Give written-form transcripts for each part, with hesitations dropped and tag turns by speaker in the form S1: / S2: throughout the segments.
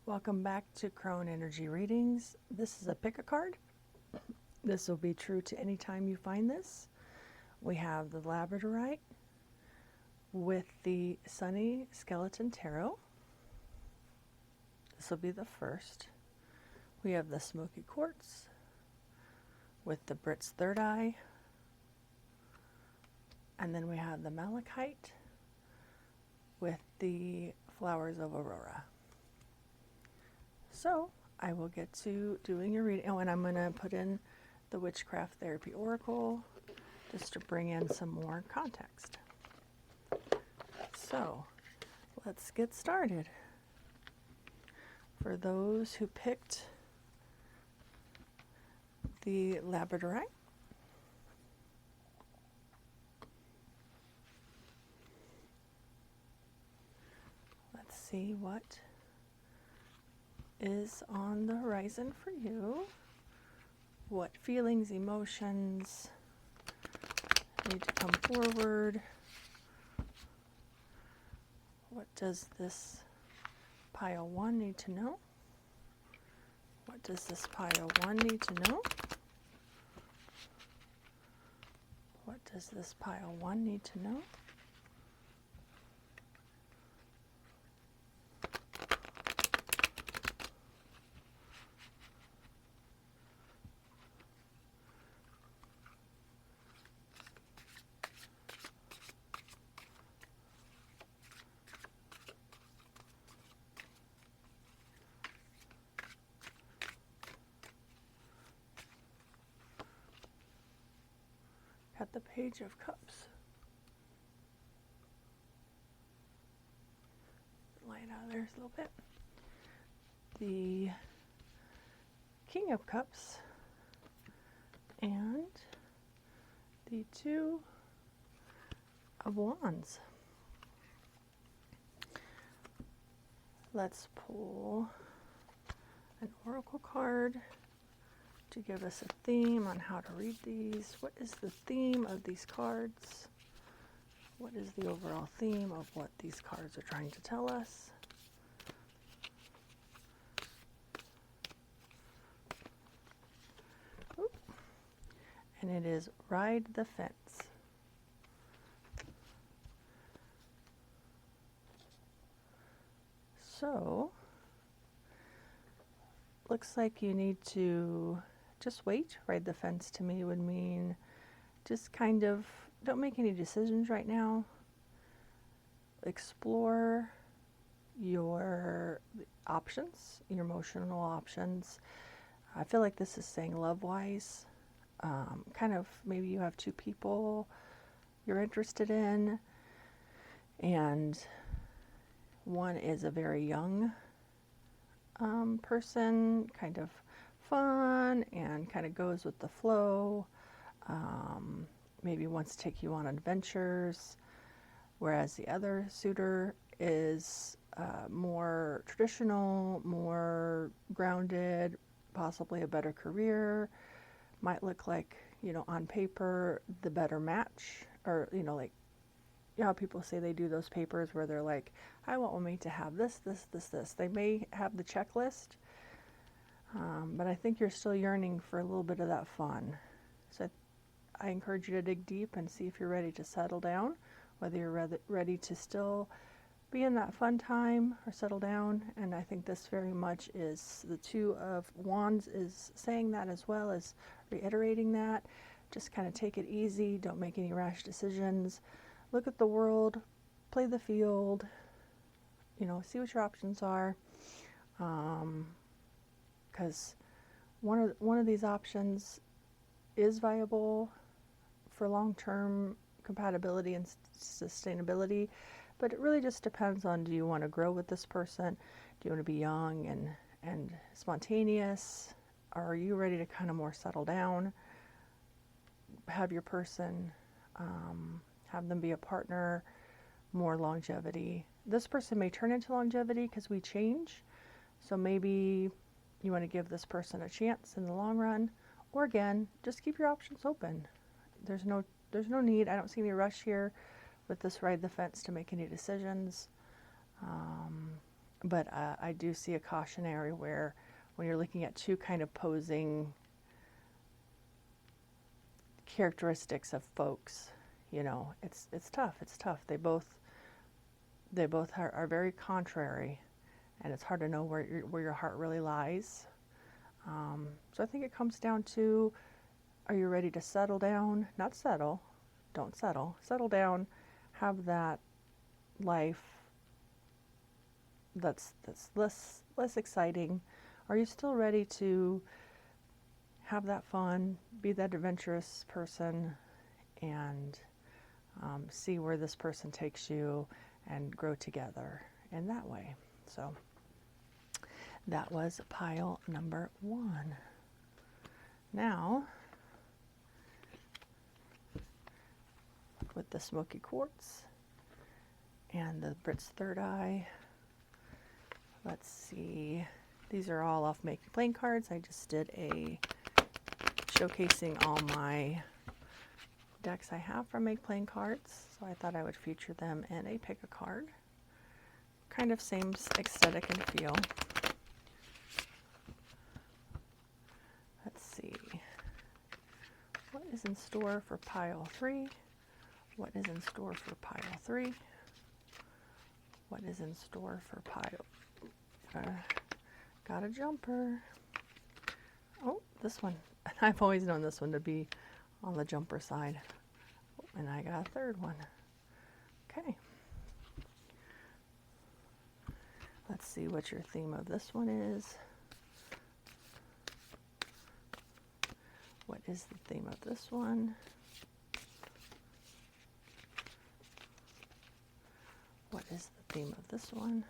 S1: Welcome back to Crone Energy Readings. This is a pick a card. This will be true to any time you find this. We have the Labradorite with the Sunny Skeleton Tarot. This will be the first. We have the Smoky Quartz with the Brit's Third Eye. And then we have the Malachite with the Flowers of Aurora. So I will get to doing your reading. Oh, and I'm going to put in the Witchcraft Therapy Oracle just to bring in some more context. So let's get started. For those who picked the Labradorite, let's see what is on the horizon for you. What feelings, emotions need to come forward? What does this pile 1 need to know? What does this pile 1 need to know? What does this pile 1 need to know? Got the Page of Cups. Light out of there a little bit. The King of Cups and the Two of Wands. Let's pull an oracle card to give us a theme on how to read these. What is the theme of these cards? What is the overall theme of what these cards are trying to tell us? Oop. And it is Ride the Fence. So, looks like you need to just wait. Ride the fence to me would mean just kind of don't make any decisions right now. Explore your options, your emotional options. I feel like this is saying love-wise. Kind of maybe you have two people you're interested in, and one is a very young person, kind of fun and kind of goes with the flow, maybe wants to take you on adventures, whereas the other suitor is more traditional, more grounded, possibly a better career, might look like, on paper, the better match, or, like, how people say they do those papers where they're like, I want me to have this, this, this, this. They may have the checklist, but I think you're still yearning for a little bit of that fun. So I encourage you to dig deep and see if you're ready to settle down, whether you're ready to still be in that fun time or settle down. And I think this very much is the Two of Wands is saying that, as well as reiterating that. Just kind of take it easy. Don't make any rash decisions. Look at the world, play the field, see what your options are, because one of these options is viable for long-term compatibility and sustainability, but it really just depends on, do you want to grow with this person? Do you want to be young and spontaneous? Or are you ready to kind of more settle down, have your person, have them be a partner, more longevity? This person may turn into longevity because we change. So maybe you want to give this person a chance in the long run, or again, just keep your options open. There's no need. I don't see any rush here with this Ride the Fence to make any decisions. But I do see a cautionary where when you're looking at two kind of opposing characteristics of folks, you know, it's tough. It's tough. They both are very contrary, and it's hard to know where your heart really lies. So I think it comes down to, are you ready to settle down? Not settle. Don't settle. Settle down. Have that life that's less exciting. Are you still ready to have that fun, be that adventurous person, and see where this person takes you and grow together in that way? So that was pile number 1. Now, with the smoky quartz and the Brit's third eye, let's see. These are all off Make Playing Cards. I just did a showcasing all my decks I have from Make Playing Cards, so I thought I would feature them in a pick a card. Kind of same aesthetic and feel. Let's see. What is in store for pile 3? What is in store for pile 3? What is in store for pile? Got a jumper. Oh, this one. I've always known this one to be on the jumper side. And I got a third one. Okay. Let's see what your theme of this one is. What is the theme of this one? What is the theme of this one?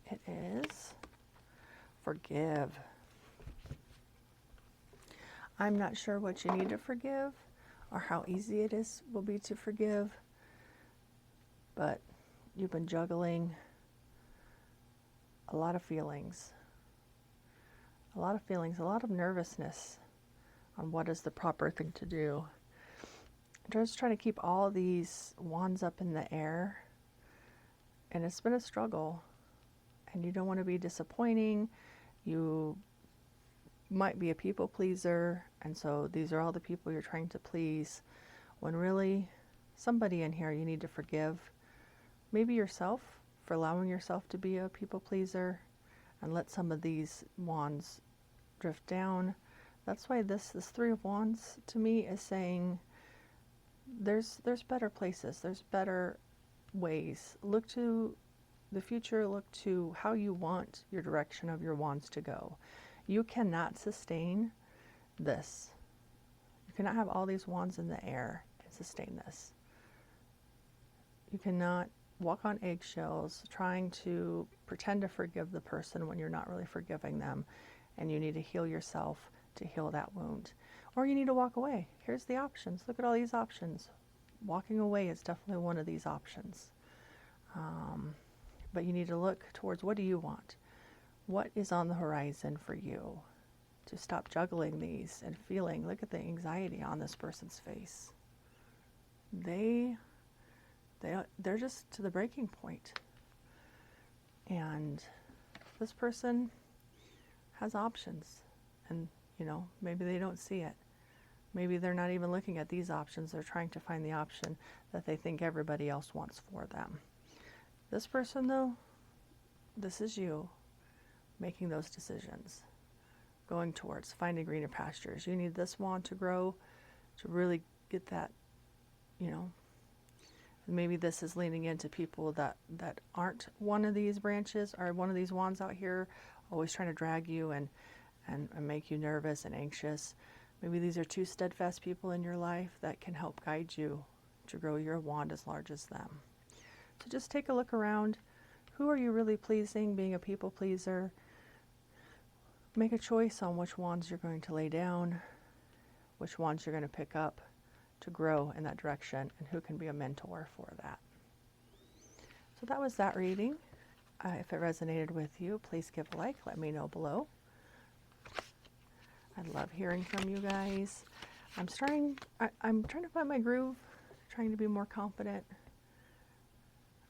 S1: It is forgive. I'm not sure what you need to forgive or how easy it will be to forgive, but you've been juggling a lot of feelings, a lot of nervousness on what is the proper thing to do. Just trying to keep all these wands up in the air, and it's been a struggle, and you don't want to be disappointing. You might be a people pleaser, and so these are all the people you're trying to please, when really somebody in here you need to forgive. Maybe yourself for allowing yourself to be a people pleaser, and let some of these wands drift down. That's why this Three of Wands to me is saying there's better places, there's better ways. Look to the future, look to how you want your direction of your wands to go. You cannot sustain this. You cannot have all these wands in the air and sustain this. You cannot walk on eggshells trying to pretend to forgive the person when you're not really forgiving them, and you need to heal yourself to heal that wound. Or you need to walk away. Here's the options. Look at all these options. Walking away is definitely one of these options. But you need to look towards, what do you want? What is on the horizon for you? To stop juggling these and feeling, look at the anxiety on this person's face. They're just to the breaking point. And this person has options, and maybe they don't see it. Maybe they're not even looking at these options. They're trying to find the option that they think everybody else wants for them. This person, though, this is you making those decisions, going towards finding greener pastures. You need this wand to grow, to really get that, maybe this is leaning into people that aren't one of these branches, or one of these wands out here, always trying to drag you and make you nervous and anxious. Maybe these are two steadfast people in your life that can help guide you to grow your wand as large as them. So just take a look around. Who are you really pleasing, being a people pleaser? Make a choice on which wands you're going to lay down, which wands you're going to pick up to grow in that direction, and who can be a mentor for that. So that was that reading. If it resonated with you, please give a like. Let me know below. I love hearing from you guys. I'm trying to find my groove, trying to be more confident.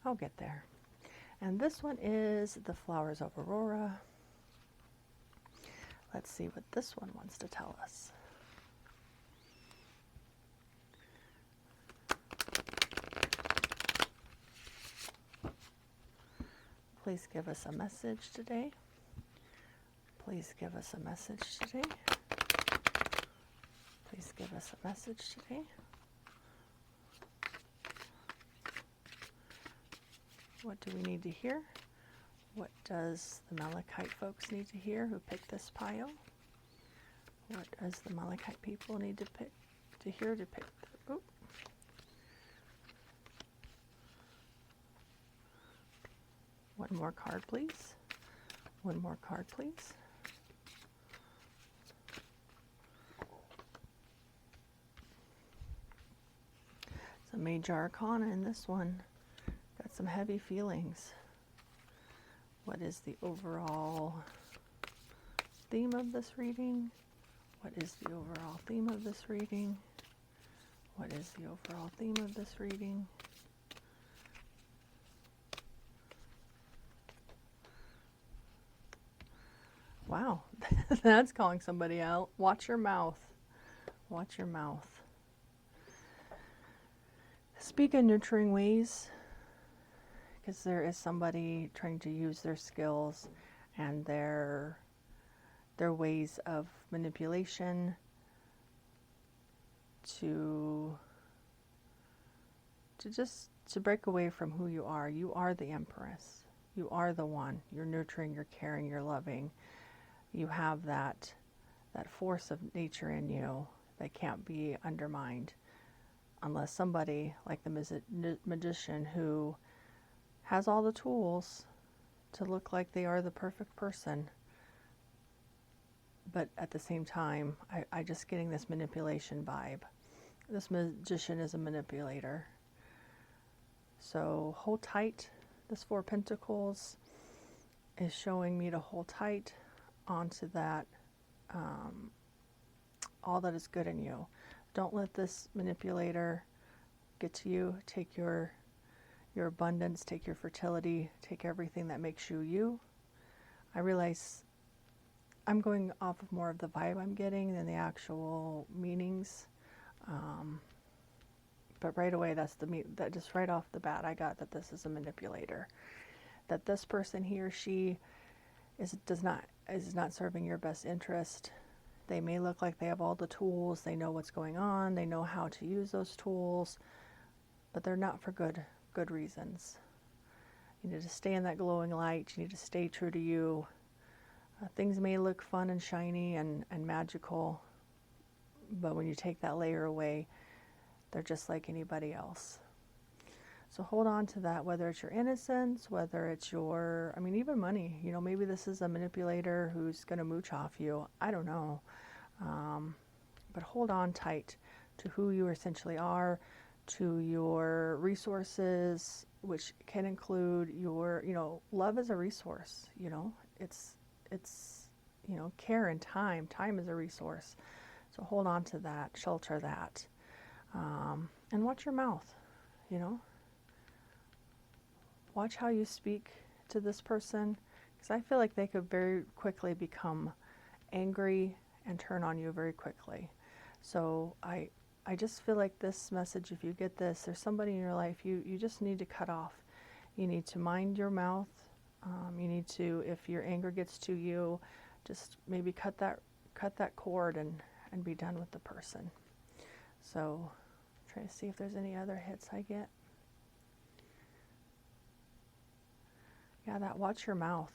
S1: I'll get there. And this one is the Flowers of Aurora. Let's see what this one wants to tell us. Please give us a message today. Please give us a message today. Please give us a message today. What do we need to hear? What does the Malachite folks need to hear who picked this pile? What does the Malachite people need to hear to pick? Ooh. One more card, please. One more card, please. It's a major arcana in this one. Got some heavy feelings. What is the overall theme of this reading? What is the overall theme of this reading? What is the overall theme of this reading? Wow, that's calling somebody out. Watch your mouth. Watch your mouth. Speak in nurturing ways, because there is somebody trying to use their skills and their ways of manipulation to break away from who you are. You are the Empress. You are the one. You're nurturing, you're caring, you're loving. You have that force of nature in you that can't be undermined unless somebody like the magician who has all the tools to look like they are the perfect person, but at the same time I just getting this manipulation vibe. This magician is a manipulator. So hold tight. This Four of Pentacles is showing me to hold tight onto that, all that is good in you. Don't let this manipulator get to you. Take your abundance, take your fertility, take everything that makes you you. I realize I'm going off of more of the vibe I'm getting than the actual meanings. But right away, that just right off the bat, I got that this is a manipulator. That this person, he or she, is not serving your best interest. They may look like they have all the tools, they know what's going on, they know how to use those tools, but they're not for good reasons. You need to stay in that glowing light. You need to stay true to you. Things may look fun and shiny and magical, but when you take that layer away, they're just like anybody else. So hold on to that, whether it's your innocence, whether it's your, even money. You know, maybe this is a manipulator who's going to mooch off you. I don't know. But hold on tight to who you essentially are, to your resources, which can include your, love is a resource, it's, care and time. Time is a resource. So hold on to that, shelter that, and watch your mouth, Watch how you speak to this person, because I feel like they could very quickly become angry and turn on you very quickly. So I just feel like this message, if you get this, there's somebody in your life you just need to cut off. You need to mind your mouth. You need to, if your anger gets to you, just maybe cut that cord and be done with the person. So try to see if there's any other hits I get. Yeah, that watch your mouth.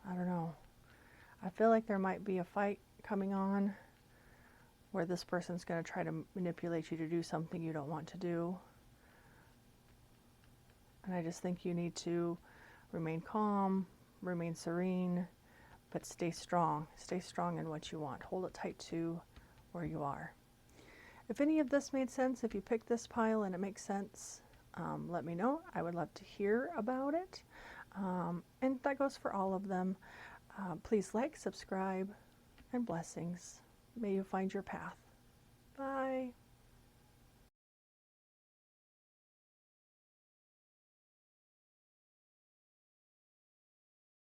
S1: I don't know. I feel like there might be a fight coming on where this person's going to try to manipulate you to do something you don't want to do. And I just think you need to remain calm, remain serene, but stay strong. Stay strong in what you want. Hold it tight to where you are. If any of this made sense, if you picked this pile and it makes sense, let me know. I would love to hear about it. And that goes for all of them. Please like, subscribe, and blessings. may you find your path. Bye.